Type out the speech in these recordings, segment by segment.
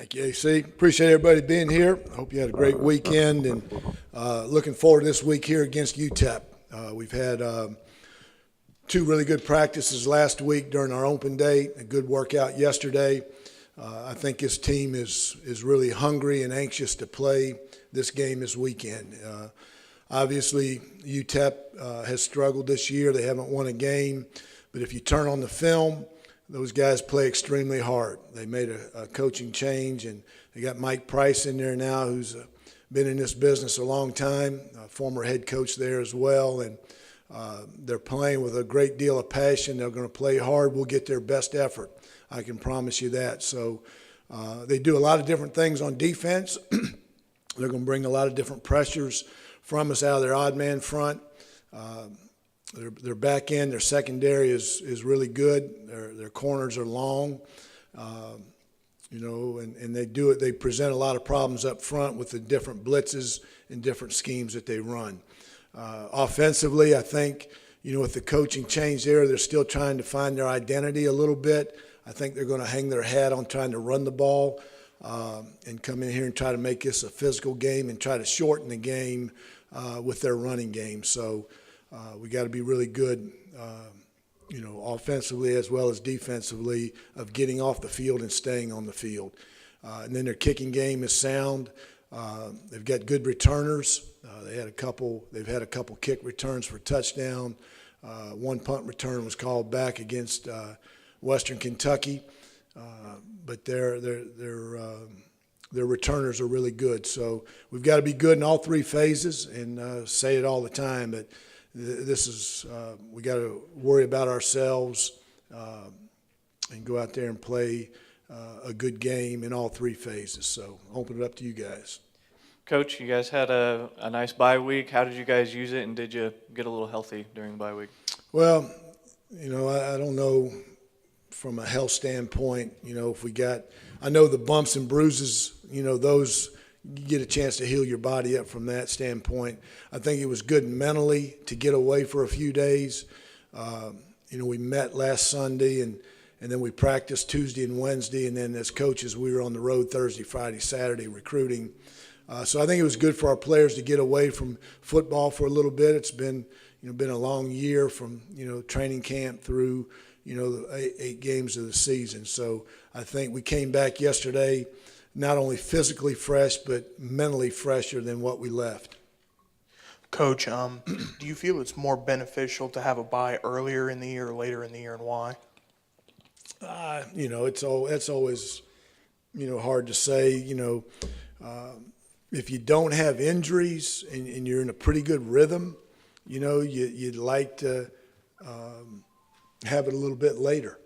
Thank you, AC. Appreciate everybody being here. I hope you had a great weekend, and looking forward to this week here against UTEP. We've had two really good practices last week during our open day, a good workout yesterday. I think this team is really hungry and anxious to play this game this weekend. Obviously, UTEP has struggled this year. They haven't won a game, but if you turn on the film, those guys play extremely hard. They made a coaching change, and they got Mike Price in there now, who's been in this business a long time, a former head coach there as well, and they're playing with a great deal of passion. They're going to play hard. We'll get their best effort. I can promise you that. So they do a lot of different things on defense. They're going to bring a lot of different pressures from us out of their odd man front. Their back end, their secondary is really good. Their corners are long, and they do it. They present a lot of problems up front with the different blitzes and different schemes that they run. Offensively, I think, with the coaching change there, they're still trying to find their identity a little bit. I think they're going to hang their hat on trying to run the ball and come in here and try to make this a physical game and try to shorten the game with their running game. So we got to be really good, offensively as well as defensively, of getting off the field and staying on the field. And then their kicking game is sound. They've got good returners. They've had a couple kick returns for touchdown. One punt return was called back against Western Kentucky, but their returners are really good. So we've got to be good in all three phases, and say it all the time, but we got to worry about ourselves and go out there and play a good game in all three phases. So I'll open it up to you guys. Coach, you guys had a nice bye week. How did you guys use it, and did you get a little healthy during the bye week? Well, I don't know from a health standpoint, if we got – I know the bumps and bruises, those – you get a chance to heal your body up from that standpoint. I think it was good mentally to get away for a few days. We met last Sunday, and then we practiced Tuesday and Wednesday, and then as coaches we were on the road Thursday, Friday, Saturday recruiting. So I think it was good for our players to get away from football for a little bit. It's been a long year from training camp through the eight games of the season. So I think we came back yesterday not only physically fresh, but mentally fresher than what we left. Coach, do you feel it's more beneficial to have a bye earlier in the year or later in the year, and why? It's always, hard to say. If you don't have injuries and you're in a pretty good rhythm, you'd like to have it a little bit later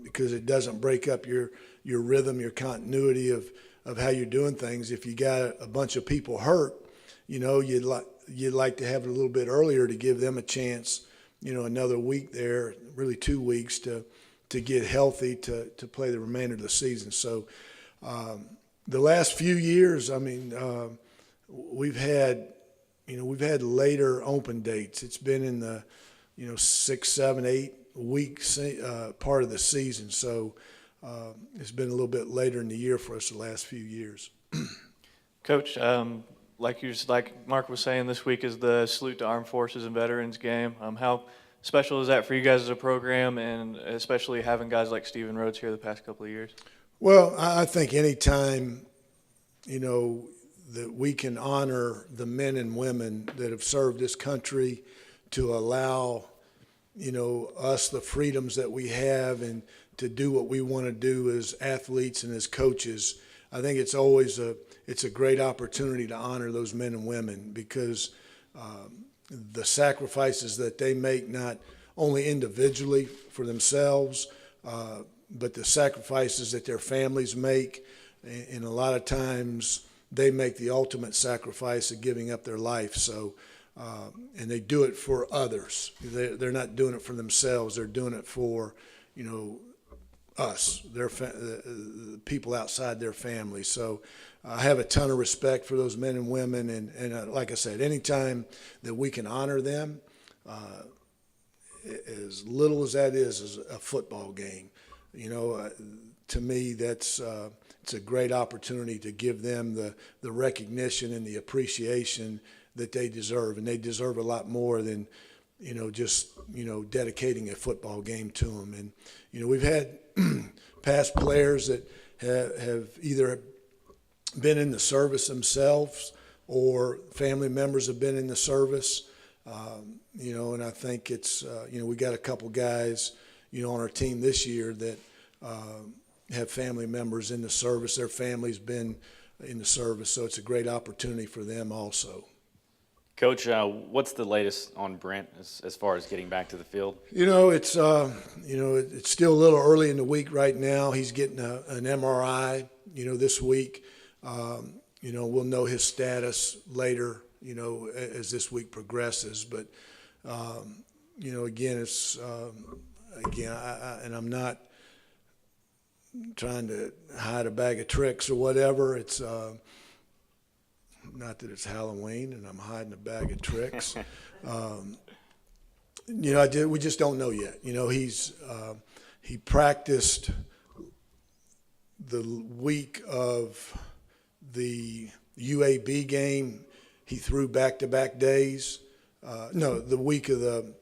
because it doesn't break up your rhythm, your continuity of how you're doing things. If you got a bunch of people hurt, you'd like to have it a little bit earlier to give them a chance, another week there, really 2 weeks to get healthy to play the remainder of the season. So the last few years, we've had later open dates. It's been in the 6, 7, 8 weeks part of the season. So it's been a little bit later in the year for us the last few years. Coach, like Mark was saying, this week is the Salute to Armed Forces and Veterans game. How special is that for you guys as a program, and especially having guys like Steven Rhodes here the past couple of years? Well, I think any time, that we can honor the men and women that have served this country, to allow, us the freedoms that we have and to do what we want to do as athletes and as coaches, I think it's always a great opportunity to honor those men and women, because the sacrifices that they make, not only individually for themselves, but the sacrifices that their families make, and a lot of times they make the ultimate sacrifice of giving up their life. So, and they do it for others. They're not doing it for themselves. They're doing it for, us, the people outside their family. So I have a ton of respect for those men and women, and like I said, anytime that we can honor them, as little as that is a football game, To me, it's a great opportunity to give them the recognition and the appreciation that they deserve, and they deserve a lot more than just dedicating a football game to them. And we've had past players that have either been in the service themselves or family members have been in the service. And I think it's we got a couple guys on our team this year that have family members in the service. Their family's been in the service, so it's a great opportunity for them also. Coach, what's the latest on Brent as far as getting back to the field? It's still a little early in the week right now. He's getting an MRI, this week. We'll know his status later, as this week progresses. But, again, and I'm not trying to hide a bag of tricks or whatever. It's not that it's Halloween and I'm hiding a bag of tricks. We just don't know yet. He practiced the week of the UAB game. He threw back-to-back days. The week of the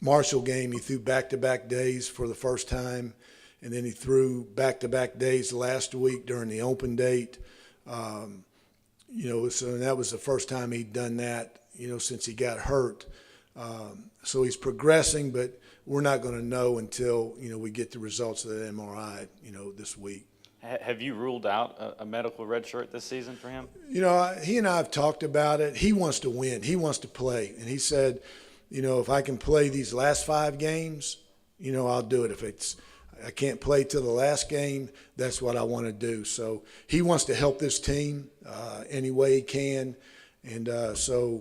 Marshall game, he threw back-to-back days for the first time, and then he threw back-to-back days last week during the open date. So that was the first time he'd done that, since he got hurt. So he's progressing, but we're not going to know until, we get the results of the MRI, this week. Have you ruled out a medical red shirt this season for him? He and I have talked about it. He wants to win. He wants to play. And he said, if I can play these last 5 games, I'll do it. If I can't play till the last game, that's what I want to do. So he wants to help this team any way he can. And the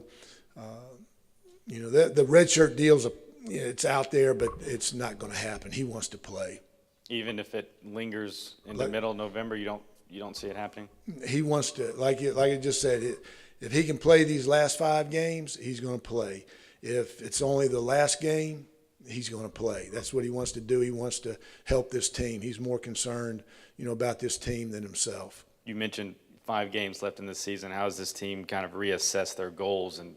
redshirt deal's it's out there, but it's not going to happen. He wants to play. Even if it lingers in the middle of November, you don't see it happening? He wants to, like I just said, if he can play these last 5 games, he's going to play. If it's only the last game, he's going to play. That's what he wants to do. He wants to help this team. He's more concerned, about this team than himself. You mentioned 5 games left in the season. How does this team kind of reassess their goals and,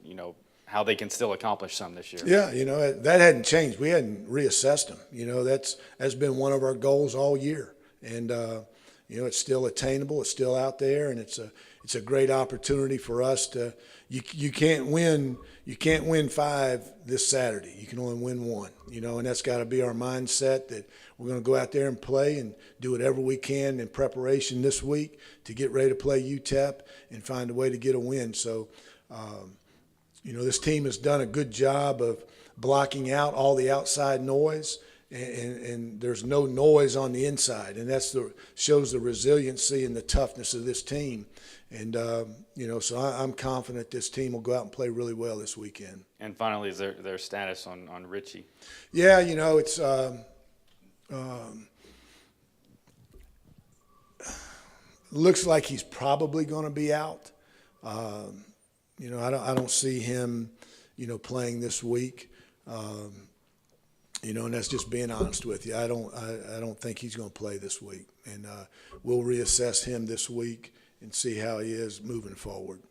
how they can still accomplish some this year? Yeah, that hadn't changed. We hadn't reassessed them. That's been one of our goals all year. And, it's still attainable. It's still out there, and it's a great opportunity for us to you can't win 5 this Saturday. You can only win 1, and that's got to be our mindset that we're going to go out there and play and do whatever we can in preparation this week to get ready to play UTEP and find a way to get a win. So, this team has done a good job of blocking out all the outside noise, and there's no noise on the inside, and shows the resiliency and the toughness of this team. And so I'm confident this team will go out and play really well this weekend. And finally, is their status on Richie? Yeah, it's looks like he's probably going to be out. I don't see him, playing this week. And that's just being honest with you. I don't think he's going to play this week, and we'll reassess him this week and see how he is moving forward.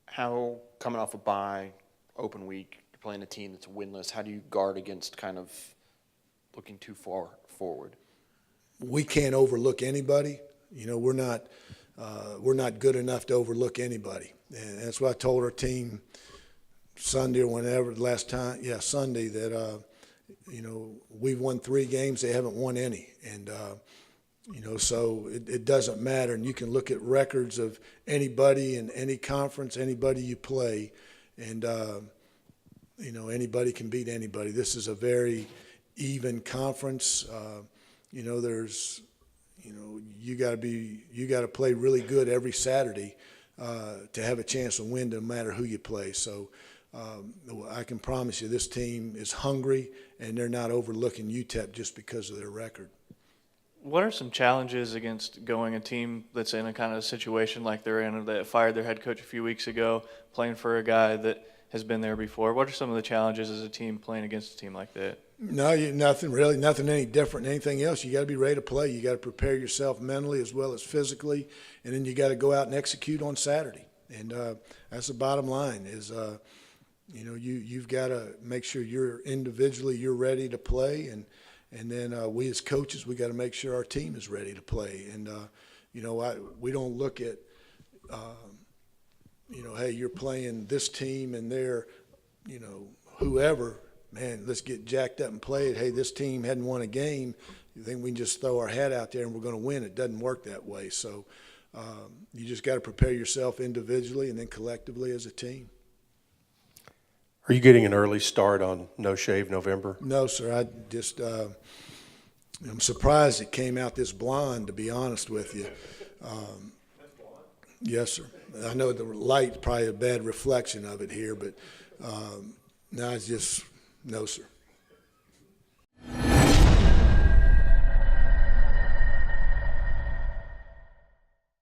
How, coming off a bye, open week, you're playing a team that's winless, how do you guard against kind of looking too far forward? We can't overlook anybody. We're not good enough to overlook anybody. And that's what I told our team Sunday or whenever, Sunday, that, we've won 3 games. They haven't won any. And, so it doesn't matter. And you can look at records of anybody in any conference, anybody you play, and, anybody can beat anybody. This is a very even conference. There's, you got to play really good every Saturday to have a chance to win, no matter who you play. So I can promise you this team is hungry, and they're not overlooking UTEP just because of their record. What are some challenges against going a team that's in a kind of situation like they're in, that fired their head coach a few weeks ago, playing for a guy that has been there before? What are some of the challenges as a team playing against a team like that? No, nothing really, nothing any different than anything else. You got to be ready to play. You got to prepare yourself mentally as well as physically, and then you got to go out and execute on Saturday. And that's the bottom line. Is you've got to make sure you're ready to play, and then we as coaches, we got to make sure our team is ready to play. And we don't look at hey, you're playing this team and they're whoever. Man, let's get jacked up and play it. Hey, this team hadn't won a game. You think we can just throw our hat out there and we're going to win? It doesn't work that way. So you just got to prepare yourself individually and then collectively as a team. Are you getting an early start on No Shave November? No, sir. I just I'm surprised it came out this blonde, to be honest with you. Yes, sir. I know the light's probably a bad reflection of it here, but no, it's just – no, sir.